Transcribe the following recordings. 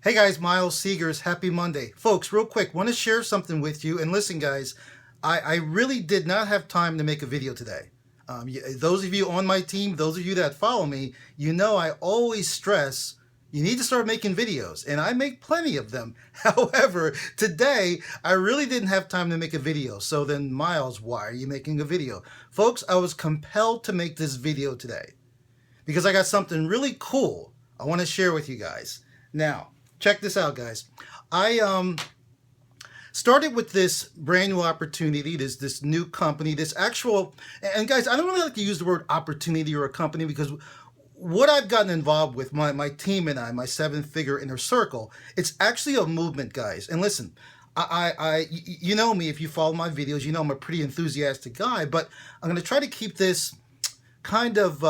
Hey guys, Miles Seegers, happy Monday. Folks, real quick, want to share something with you. And listen, guys, I really did not have time to make a video today. Those of you on my team, those of you that follow me, you know I always stress you need to start making videos, and I make plenty of them. However, today, I really didn't have time to make a video. So then, Miles, why are you making a video? Folks, I was compelled to make this video today because I got something really cool I want to share with you guys. Now, check this out, guys. I started with this brand new opportunity, this new company, this actual, and guys, I don't really like to use the word opportunity or a company because what I've gotten involved with, my team and I, my seven-figure inner circle, it's actually a movement, guys. And listen, you know me, if you follow my videos, you know I'm a pretty enthusiastic guy, but I'm going to try to keep this kind of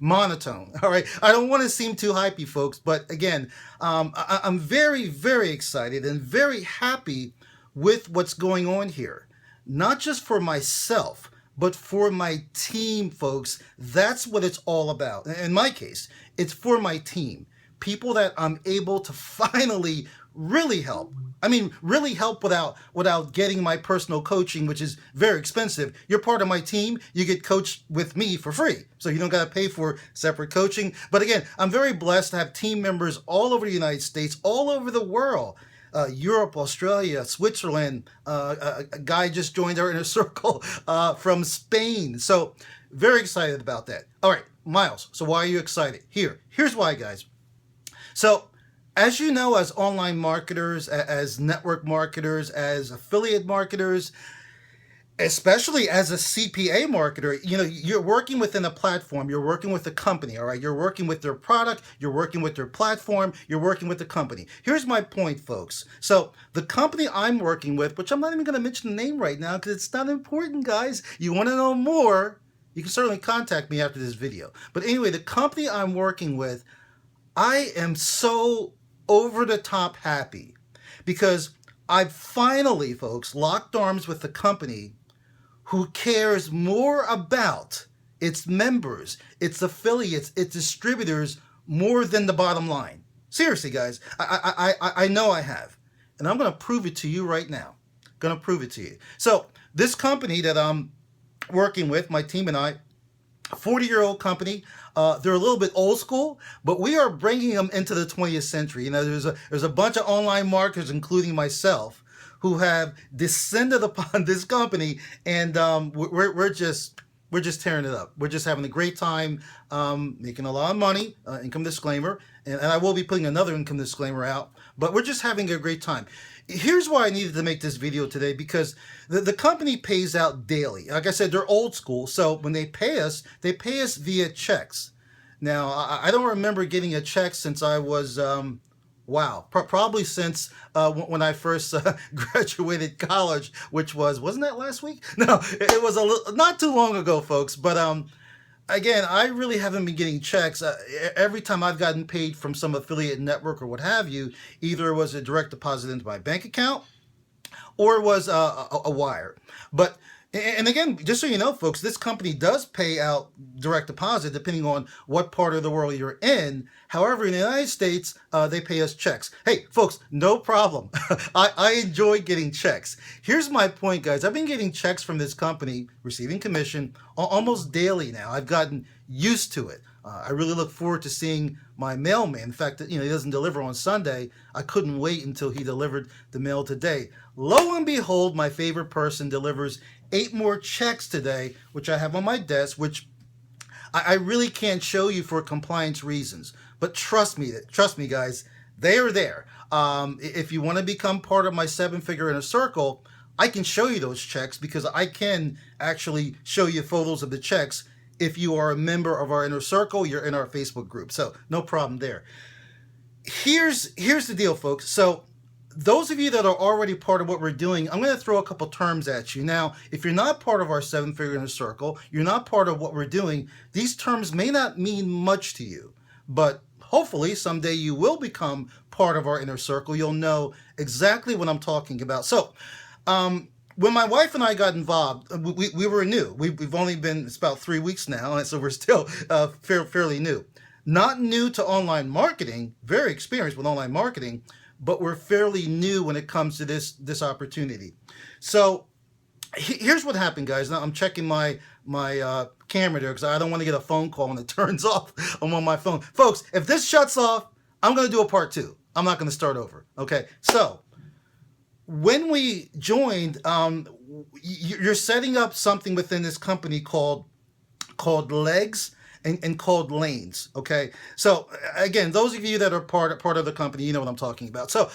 monotone. All right, I don't want to seem too hypey, folks, but again, I'm very, very excited and very happy with what's going on here, not just for myself, but for my team, folks. That's what it's all about. In my case, it's for my team, people that I'm able to finally really help. I mean, really help without getting my personal coaching, which is very expensive. You're part of my team. You get coached with me for free. So you don't got to pay for separate coaching. But again, I'm very blessed to have team members all over the United States, all over the world. Europe, Australia, Switzerland. A guy just joined our inner circle from Spain. So very excited about that. All right, Miles. So why are you excited? Here's why, guys. So as you know, as online marketers, as network marketers, as affiliate marketers, especially as a CPA marketer, you know, you're working within a platform, you're working with a company, all right? You're working with their product, you're working with their platform, you're working with the company. Here's my point, folks. So the company I'm working with, which I'm not even going to mention the name right now because it's not important, guys. You want to know more, you can certainly contact me after this video. But anyway, the company I'm working with, I am so over the top happy because I've finally, folks, locked arms with the company who cares more about its members, its affiliates, its distributors more than the bottom line. Seriously, guys, I know I have, and I'm going to prove it to you right now. Going to prove it to you. So this company that I'm working with, my team and I, a 40-year-old company. They're a little bit old school, but we are bringing them into the 20th century. You know, there's a bunch of online marketers, including myself, who have descended upon this company, and we're just tearing it up. We're just having a great time, making a lot of money. Income disclaimer, and I will be putting another income disclaimer out. But we're just having a great time. Here's why I needed to make this video today, because the company pays out daily. Like I said, they're old school, so when they pay us via checks. Now, I don't remember getting a check since I was, probably since when I first graduated college, which wasn't that last week? No, it was not too long ago, folks, but again, I really haven't been getting checks. Every time I've gotten paid from some affiliate network or what have you, either it was a direct deposit into my bank account or it was a wire. But, and again, just so you know, folks, this company does pay out direct deposit depending on what part of the world you're in. However, in the United States, they pay us checks. Hey, folks, no problem. I enjoy getting checks. Here's my point, guys. I've been getting checks from this company, receiving commission, almost daily now. I've gotten used to it. I really look forward to seeing my mailman. In fact, you know, he doesn't deliver on Sunday. I couldn't wait until he delivered the mail today. Lo and behold, my favorite person delivers 8 more checks today, which I have on my desk, which I really can't show you for compliance reasons. But trust me, guys, they are there. If you want to become part of my seven-figure inner circle, I can show you those checks because I can actually show you photos of the checks. If you are a member of our inner circle, you're in our Facebook group. So no problem there. Here's the deal, folks. So those of you that are already part of what we're doing, I'm going to throw a couple terms at you. Now, if you're not part of our seven-figure inner circle, you're not part of what we're doing, these terms may not mean much to you. But hopefully someday you will become part of our inner circle. You'll know exactly what I'm talking about. So when my wife and I got involved, we were new. We've only been, it's about 3 weeks now, and so we're still fairly new. not new to online marketing, very experienced with online marketing, but we're fairly new when it comes to this opportunity. So here's what happened, guys. Now I'm checking my camera there because I don't want to get a phone call when it turns off. I'm on my phone, folks. If this shuts off, I'm going to do a part two. I'm not going to start over. Okay. So when we joined, you're setting up something within this company called Legs and called Lanes. Okay. So again, those of you that are part of the company, you know what I'm talking about. So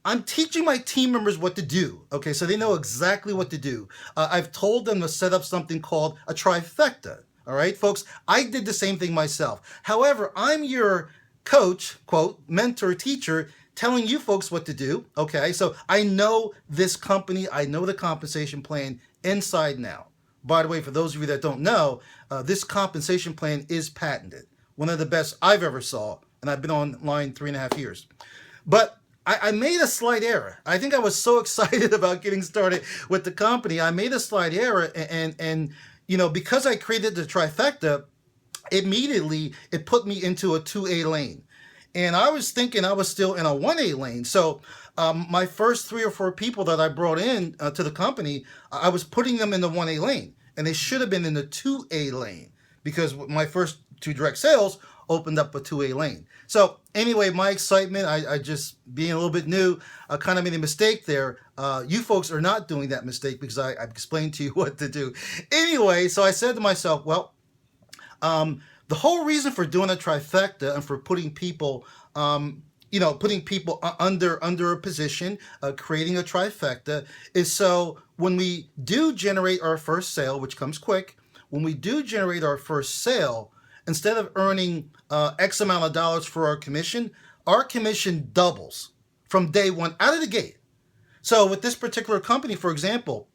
I'm teaching my team members what to do. Okay, so they know exactly what to do. I've told them to set up something called a trifecta. All right, folks, I did the same thing myself. However, I'm your coach, quote, mentor, teacher, telling you folks what to do. Okay, so I know this company, I know the compensation plan inside and out. By the way, for those of you that don't know, this compensation plan is patented. One of the best I've ever saw, and I've been online 3.5 years. But I made a slight error. I think I was so excited about getting started with the company. I made a slight error, and you know, because I created the trifecta, immediately it put me into a 2A lane. And I was thinking I was still in a 1A lane. So my first 3 or 4 people that I brought in to the company, I was putting them in the 1A lane. And they should have been in the 2A lane because my first 2 direct sales opened up a 2A lane. So anyway, my excitement, I just being a little bit new, I kind of made a mistake there. You folks are not doing that mistake because I've explained to you what to do. Anyway, so I said to myself, well, the whole reason for doing a trifecta and for putting people, putting people under a position, creating a trifecta is so when we do generate our first sale, which comes quick, when we do generate our first sale, instead of earning X amount of dollars for our commission doubles from day one out of the gate. So with this particular company, for example,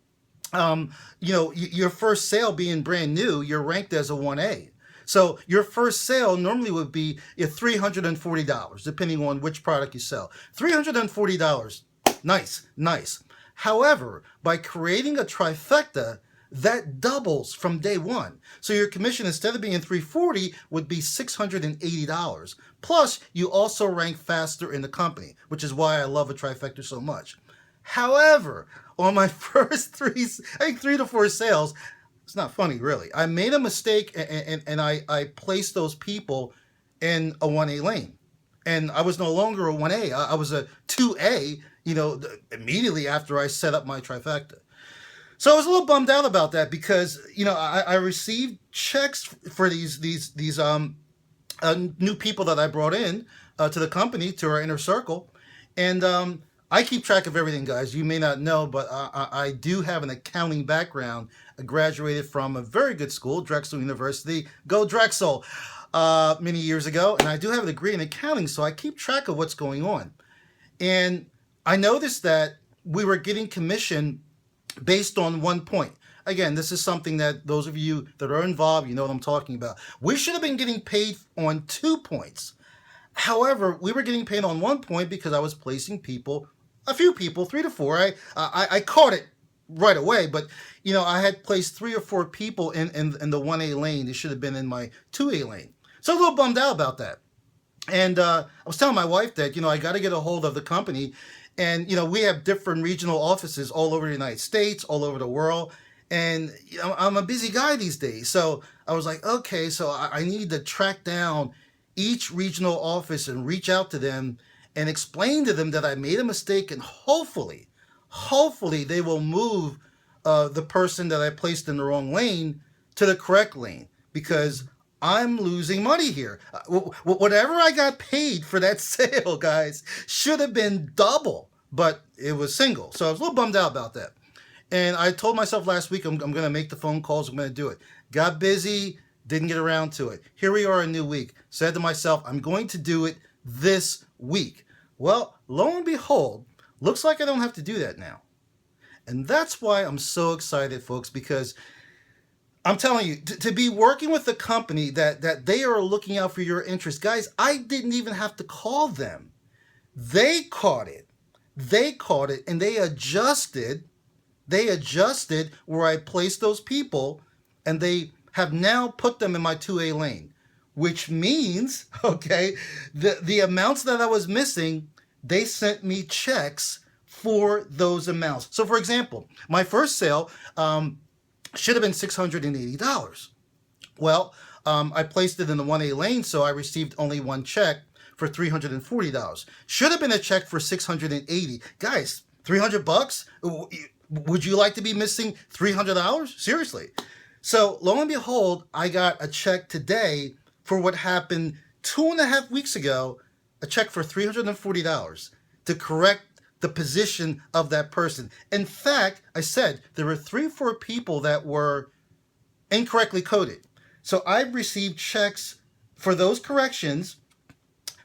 your first sale being brand new, you're ranked as a 1A. So your first sale normally would be $340, depending on which product you sell. $340, nice. However, by creating a trifecta, that doubles from day one. So your commission, instead of being $340, would be $680. Plus, you also rank faster in the company, which is why I love a trifecta so much. However, on my first 3 to 4 sales, it's not funny, really. I made a mistake and I placed those people in a 1A lane. And I was no longer a 1A. I was a 2A, immediately after I set up my trifecta. So I was a little bummed out about that because, I received checks for these new people that I brought in to the company, to our inner circle. And I keep track of everything, guys. You may not know, but I do have an accounting background. I graduated from a very good school, Drexel University. Go Drexel! Many years ago. And I do have a degree in accounting, so I keep track of what's going on. And I noticed that we were getting commission based on 1 point. Again, this is something that those of you that are involved, you know what I'm talking about. We should have been getting paid on 2 points. However, we were getting paid on 1 point because I was placing people, a few people, 3 to 4. I caught it right away, but I had placed 3 or 4 people in the 1A lane. They should have been in my 2A lane. So I'm a little bummed out about that. And I was telling my wife that, I got to get a hold of the company. And, we have different regional offices all over the United States, all over the world. And I'm a busy guy these days. So I was like, okay, so I need to track down each regional office and reach out to them and explain to them that I made a mistake. And hopefully they will move the person that I placed in the wrong lane to the correct lane, because I'm losing money here. Whatever I got paid for that sale, guys, should have been double, but it was single. So I was a little bummed out about that. And I told myself last week I'm going to make the phone calls. I'm going to do it. Got busy, didn't get around to it. Here we are, a new week. Said to myself, I'm going to do it this week. Well, lo and behold, looks like I don't have to do that now. And that's why I'm so excited, folks, because I'm telling you, to be working with a company that they are looking out for your interests. Guys, I didn't even have to call them. They caught it. And they adjusted where I placed those people, and they have now put them in my 2A lane, which means, okay, the amounts that I was missing, they sent me checks for those amounts. So for example, my first sale should have been $680. Well, I placed it in the 1A lane, so I received only one check for $340. Should have been a check for $680. Guys, $300? Would you like to be missing $300? Seriously. So lo and behold, I got a check today for what happened 2.5 weeks ago, a check for $340 to correct the position of that person. In fact, I said there were 3 or 4 people that were incorrectly coded. So I've received checks for those corrections,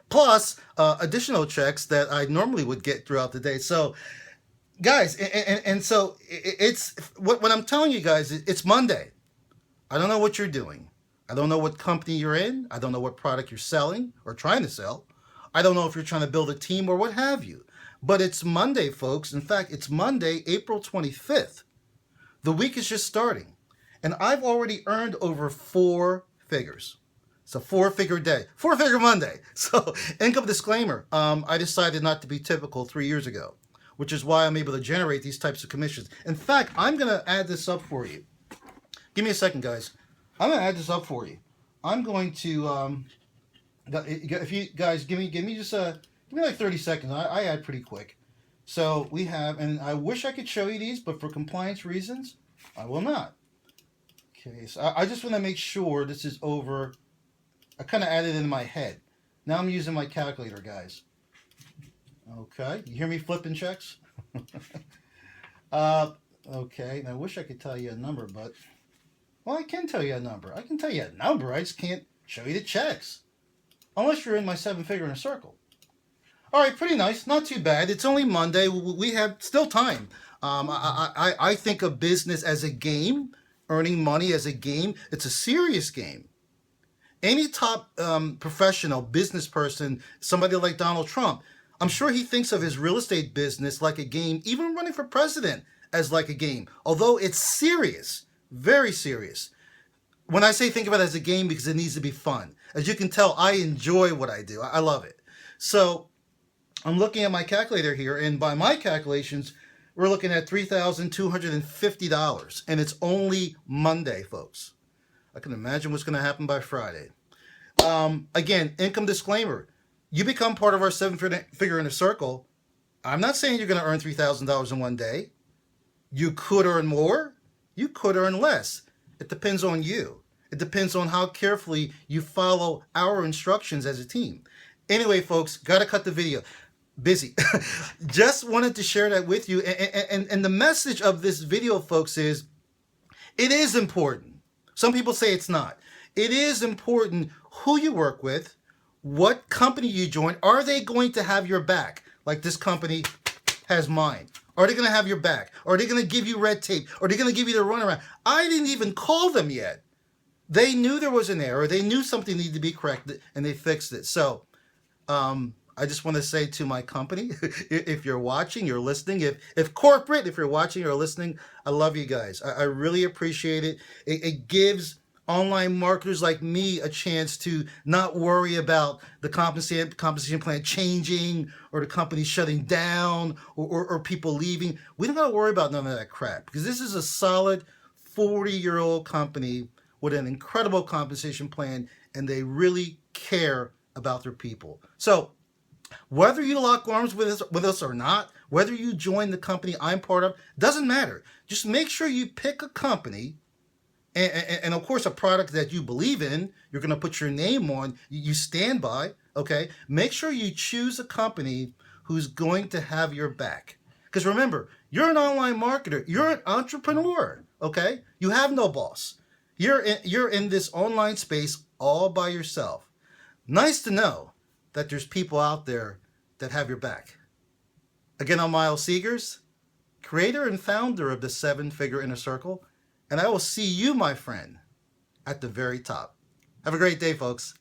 plus additional checks that I normally would get throughout the day. So guys, and so it's what I'm telling you guys, it's Monday. I don't know what you're doing. I don't know what company you're in. I don't know what product you're selling or trying to sell. I don't know if you're trying to build a team or what have you. But it's Monday, folks. In fact, it's Monday, April 25th. The week is just starting. And I've already earned over 4 figures. It's a 4-figure day, 4-figure Monday. So income disclaimer, I decided not to be typical 3 years ago, which is why I'm able to generate these types of commissions. In fact, I'm going to add this up for you. Give me a second, guys. I'm going to add this up for you. I'm going to, if you guys give me just give me like 30 seconds. I add pretty quick. So we have, and I wish I could show you these, but for compliance reasons, I will not. Okay, so I just want to make sure this is over. I kind of added it in my head. Now I'm using my calculator, guys. Okay, you hear me flipping checks? Okay, and I wish I could tell you a number, but, well, I can tell you a number. I can tell you a number, I just can't show you the checks. Unless you're in my 7-figure in a circle. All right, pretty nice, not too bad. It's only Monday, we have still time. I think of business as a game, earning money as a game. It's a serious game. Any top professional business person, somebody like Donald Trump, I'm sure he thinks of his real estate business like a game, even running for president as like a game. Although it's serious, very serious. When I say think of it as a game, because it needs to be fun. As you can tell, I enjoy what I do. I love it. So I'm looking at my calculator here, and by my calculations, we're looking at $3,250, and it's only Monday, folks. I can imagine what's going to happen by Friday. Again, income disclaimer. You become part of our 7-figure in a circle. I'm not saying you're going to earn $3,000 in one day. You could earn more. You could earn less. It depends on you. It depends on how carefully you follow our instructions as a team. Anyway, folks, got to cut the video. Busy. Just wanted to share that with you. And the message of this video, folks, is it is important. Some people say it's not. It is important who you work with, what company you join. Are they going to have your back like this company has mine? Are they going to have your back? Are they going to give you red tape? Are they going to give you the runaround? I didn't even call them yet. They knew there was an error. They knew something needed to be corrected, and they fixed it. So I just want to say to my company, if you're watching, you're listening, if corporate, if you're watching or listening, I love you guys. I really appreciate it. It gives online marketers like me a chance to not worry about the compensation plan changing or the company shutting down or people leaving. We don't got to worry about none of that crap, because this is a solid 40-year-old company with an incredible compensation plan, and they really care about their people. So whether you lock arms with us or not, whether you join the company I'm part of, doesn't matter. Just make sure you pick a company and of course, a product that you believe in, you're going to put your name on, you stand by, okay? Make sure you choose a company who's going to have your back. Because remember, you're an online marketer. You're an entrepreneur, okay? You have no boss. You're in this online space all by yourself. Nice to know that there's people out there that have your back. Again, I'm Miles Seegers, creator and founder of the 7-Figure Inner Circle. And I will see you, my friend, at the very top. Have a great day, folks.